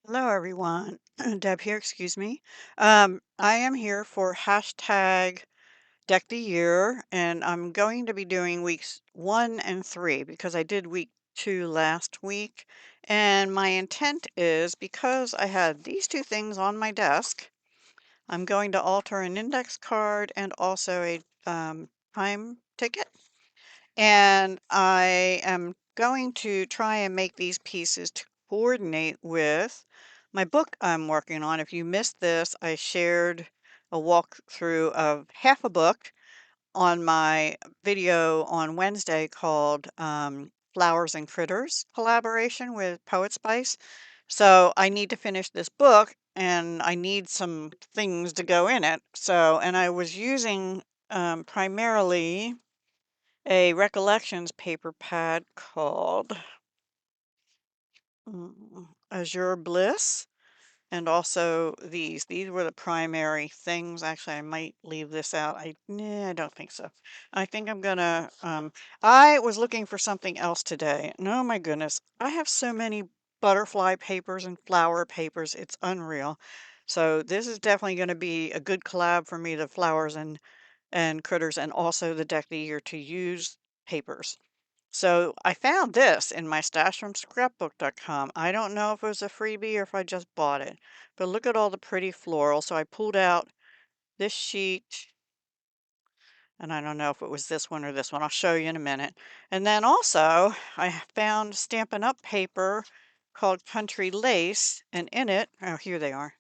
Hello, everyone. Deb here, excuse me. I am here for hashtag Deck the Year, and I'm going to be doing weeks 1 and 3 because I did week 2 last week. And my intent is because I had these two things on my desk, I'm going to alter an index card and also a time ticket. And I am going to try and make these pieces to coordinate with my book I'm working on. If you missed this, I shared a walkthrough of half a book on my video on Wednesday called Flowers and Critters collaboration with Poet Spice. So I need to finish this book and I need some things to go in it. So, and I was using primarily a recollections paper pad called Azure Bliss, and also these. These were the primary things. Actually, I might leave this out. Nah, I don't think so. I think I'm gonna, I was looking for something else today. And oh my goodness, I have so many butterfly papers and flower papers. It's unreal. So this is definitely going to be a good collab for me, the flowers and critters, and also the deck of the year to use papers. So I found this in my stash from scrapbook.com. I don't know if it was a freebie or if I just bought it, but look at all the pretty floral. So I pulled out this sheet, and I don't know if it was this one or this one. I'll show you in a minute. And then also I found Stampin' Up! Paper called Country Lace, and in it, oh, here they are.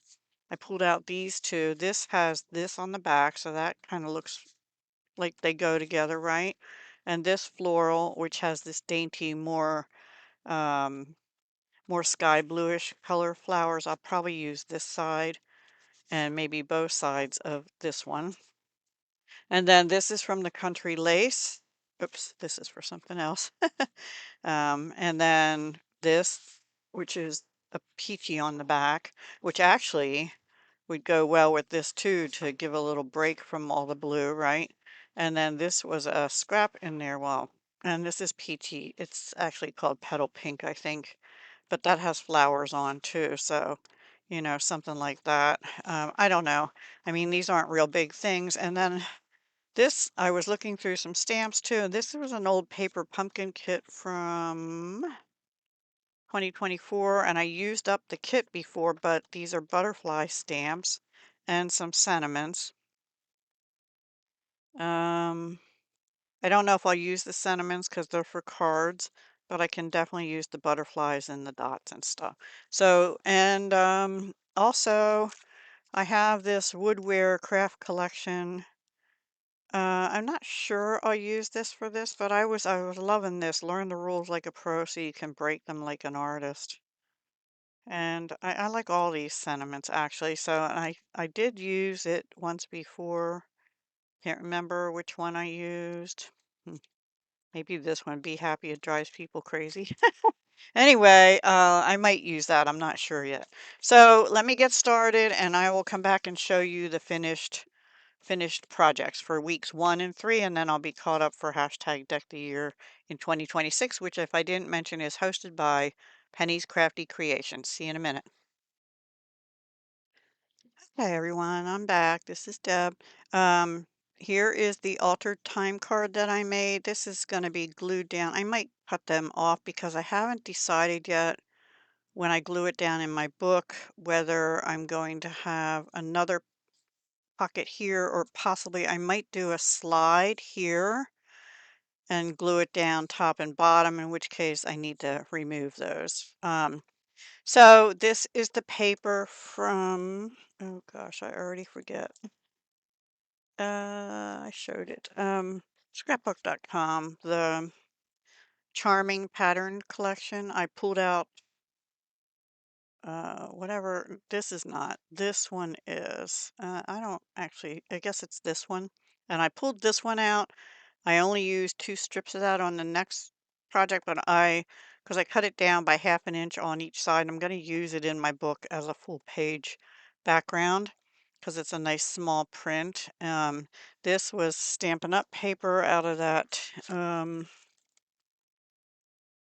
I pulled out these two. This has this on the back, so that kind of looks like they go together, right? And this floral, which has this dainty, um, more sky bluish color flowers. I'll probably use this side and maybe both sides of this one. And then this is from the Country Lace. Oops, this is for something else. And then this, which is a peachy on the back, which actually would go well with this too to give a little break from all the blue, right? And then this was a scrap in there. Well, and this is peachy. It's actually called Petal Pink, I think, but that has flowers on too. So, something like that. I don't know. I mean, these aren't real big things. And then this, I was looking through some stamps too. And this was an old paper pumpkin kit from 2024, and I used up the kit before, but these are butterfly stamps and some sentiments. Um, I don't know if I'll use the sentiments because they're for cards, but I can definitely use the butterflies and the dots and stuff. So, and also I have this woodware craft collection. I'm not sure I'll use this for this, but I was loving this. Learn the rules like a pro so you can break them like an artist. And I like all these sentiments actually. So I did use it once before. Can't remember which one I used. Hmm, Maybe this one, Be Happy It Drives People Crazy. Anyway, I might use that. I'm not sure yet. So let me get started and I will come back and show you the finished projects for weeks 1 and 3, and then I'll be caught up for hashtag Deck the Year in 2026, which if I didn't mention is hosted by Penny's Crafty Creations. See you in a minute. Hey everyone, I'm back. This is Deb. Um, Here is the altered time card that I made. This is going to be glued down. I might cut them off because I haven't decided yet when I glue it down in my book whether I'm going to have another pocket here or possibly I might do a slide here and glue it down top and bottom, in which case I need to remove those. So this is the paper from, oh gosh, I already forget. I showed it. Scrapbook.com, the Charming Pattern Collection. I pulled out whatever this is not. This one is. I don't actually, I guess it's this one. And I pulled this one out. I only used 2 strips of that on the next project, but because I cut it down by 1/2 inch on each side, I'm going to use it in my book as a full page background because it's a nice small print. This was Stampin' Up! Paper out of that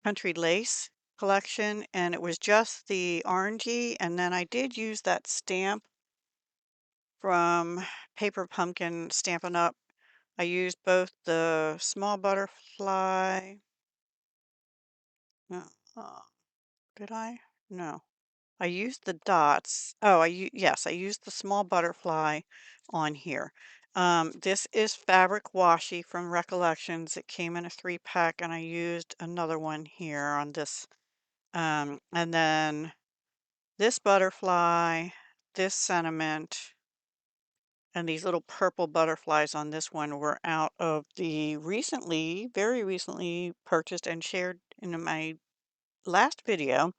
Country Lace collection, and it was just the orangey, and then I did use that stamp from Paper Pumpkin Stampin' Up. I used both the small butterfly. No, did I? No. I used the dots. Oh, yes, I used the small butterfly on here. This is fabric washi from Recollections. It came in a 3-pack, and I used another one here on this. And then this butterfly, this sentiment, and these little purple butterflies on this one were out of the very recently purchased and shared in my last video,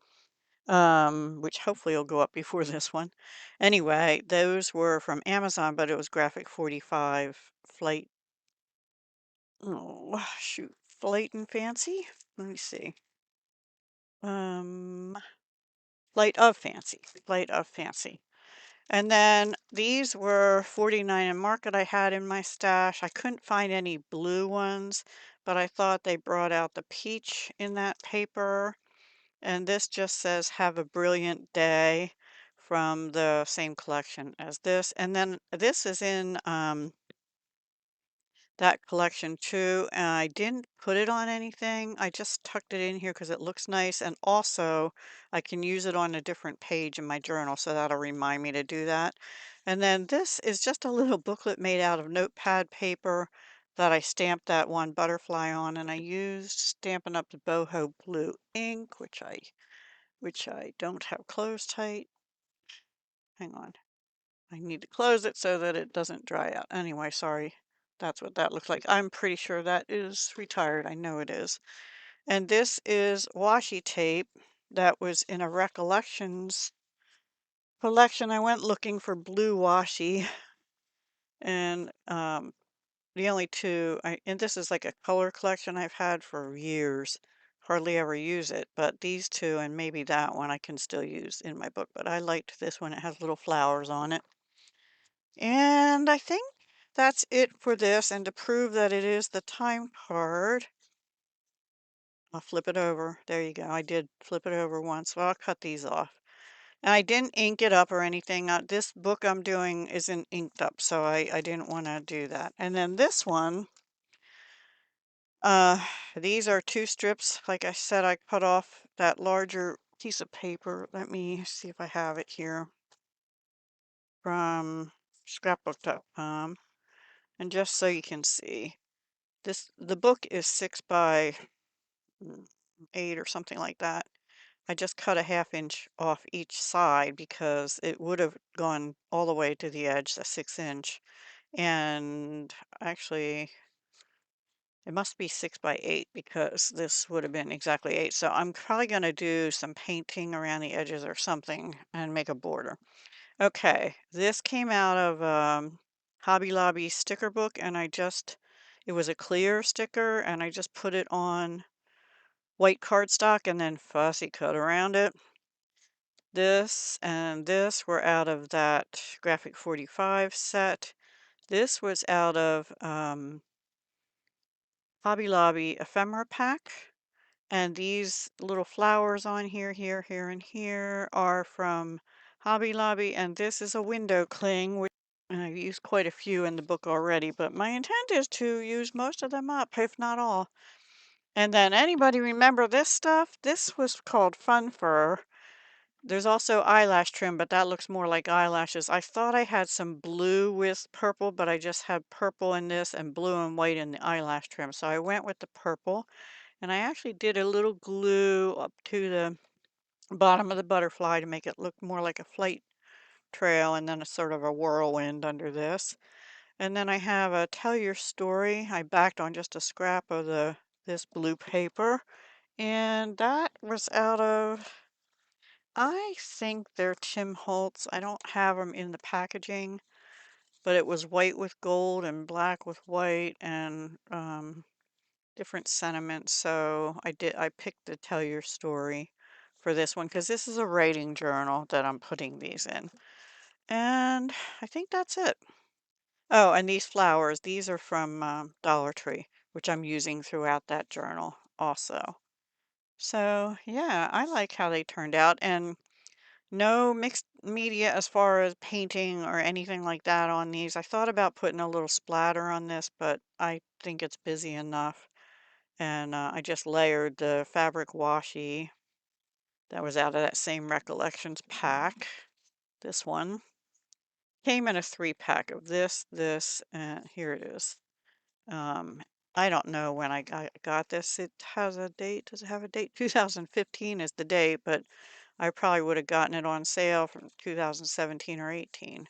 which hopefully will go up before this one. Anyway, those were from Amazon, but it was Graphic 45 Flight. Oh, shoot. Flight and Fancy? Let me see. Um, Flight of Fancy. Flight of Fancy. And then these were 49 in Market I had in my stash. I couldn't find any blue ones, but I thought they brought out the peach in that paper. And this just says, "Have a brilliant day," from the same collection as this. And then this is in that collection too. And I didn't put it on anything. I just tucked it in here because it looks nice. And also, I can use it on a different page in my journal, so that'll remind me to do that. And then this is just a little booklet made out of notepad paper that I stamped that one butterfly on. And I used Stampin' Up! The Boho Blue ink, which I don't have closed tight. Hang on. I need to close it so that it doesn't dry out. Anyway, sorry. That's what that looks like. I'm pretty sure that is retired. I know it is. And this is washi tape that was in a Recollections collection. I went looking for blue washi, and the only two, and this is like a color collection I've had for years. Hardly ever use it, but these two and maybe that one I can still use in my book. But I liked this one. It has little flowers on it. And I think that's it for this. And to prove that it is the time card, I'll flip it over. There you go. I did flip it over once. Well, I'll cut these off. And I didn't ink it up or anything. This book I'm doing isn't inked up, so I didn't want to do that. And then this one, uh, these are 2 strips. Like I said, I cut off that larger piece of paper. Let me see if I have it here from scrapbook.com. And just so you can see, the book is 6 by 8 or something like that. I just cut a 1/2 inch off each side because it would have gone all the way to the edge, the 6 inch. And actually, it must be 6 by 8 because this would have been exactly 8. So I'm probably going to do some painting around the edges or something and make a border. Okay, this came out of Hobby Lobby sticker book, and it was a clear sticker, and I just put it on white cardstock and then fussy cut around it. This and this were out of that Graphic 45 set. This was out of Hobby Lobby ephemera pack. And these little flowers on here, here, and here are from Hobby Lobby. And this is a window cling, which and I've used quite a few in the book already, but my intent is to use most of them up, if not all. And then anybody remember this stuff? This was called Fun Fur. There's also eyelash trim, but that looks more like eyelashes. I thought I had some blue with purple, but I just had purple in this and blue and white in the eyelash trim. So I went with the purple, and I actually did a little glue up to the bottom of the butterfly to make it look more like a flight trail, and then a sort of a whirlwind under this. And then I have a Tell Your Story. I backed on just a scrap of this blue paper, and that was out of, I think they're Tim Holtz. I don't have them in the packaging, but it was white with gold and black with white and different sentiments. So I picked the Tell Your Story for this one because this is a writing journal that I'm putting these in. And I think that's it. Oh, and these flowers, these are from Dollar Tree, which I'm using throughout that journal also. So yeah, I like how they turned out, and no mixed media as far as painting or anything like that on these. I thought about putting a little splatter on this, but I think it's busy enough. And I just layered the fabric washi that was out of that same Recollections pack. This one came in a 3-pack of this, and here it is. Um, I don't know when I got this. It has a date. Does it have a date? 2015 is the date, but I probably would have gotten it on sale from 2017 or 18.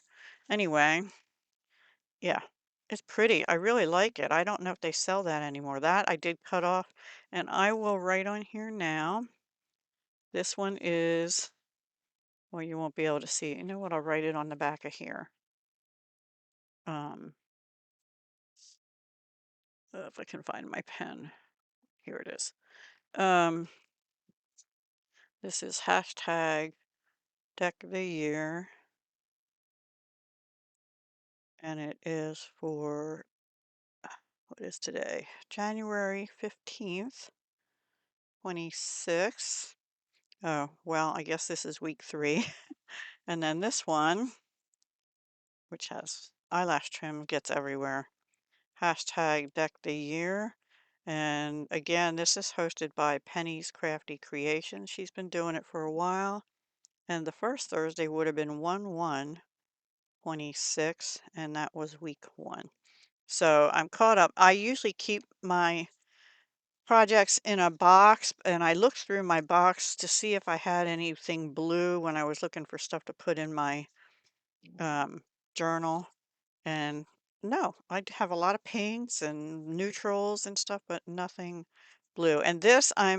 Anyway, yeah, it's pretty. I really like it. I don't know if they sell that anymore. That I did cut off, and I will write on here now. This one is, well, you won't be able to see it. You know what? I'll write it on the back of here. Um, if I can find my pen. Here it is. Um, this is hashtag deck of the year, and it is for, what is today? January 15th, 26. Oh, well, I guess this is week 3. And then this one, which has eyelash trim, gets everywhere. Hashtag deck the year. And again, this is hosted by Penny's Crafty Creations. She's been doing it for a while. And the first Thursday would have been 1/1/26, and that was week 1. So I'm caught up. I usually keep my projects in a box, and I looked through my box to see if I had anything blue when I was looking for stuff to put in my journal. And no, have a lot of pinks and neutrals and stuff, but nothing blue. And this I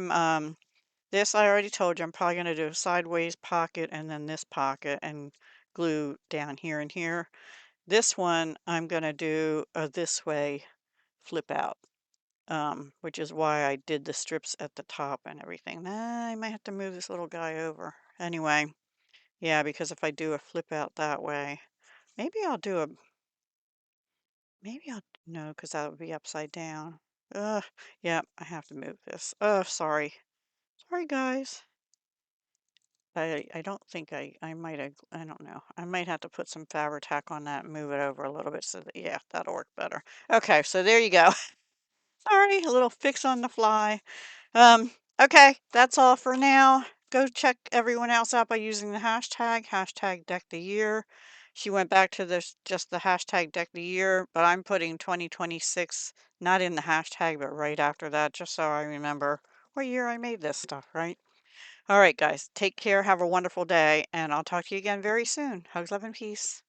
already told you, I'm probably going to do a sideways pocket and then this pocket and glue down here and here. This one I'm going to do a this way flip out, which is why I did the strips at the top and everything. I might have to move this little guy over. Anyway, yeah, because if I do a flip out that way, maybe I'll do a, maybe I'll, no, because that would be upside down. Yeah, I have to move this. Sorry. Sorry, guys. I don't think I might have, I don't know. I might have to put some fabric tack on that and move it over a little bit so that, yeah, that'll work better. Okay, so there you go. Sorry, a little fix on the fly. Okay, that's all for now. Go check everyone else out by using the hashtag deck the year. She went back to this just the hashtag deck the year, but I'm putting 2026 not in the hashtag, but right after that, just so I remember what year I made this stuff, right? All right, guys, take care. Have a wonderful day, and I'll talk to you again very soon. Hugs, love, and peace.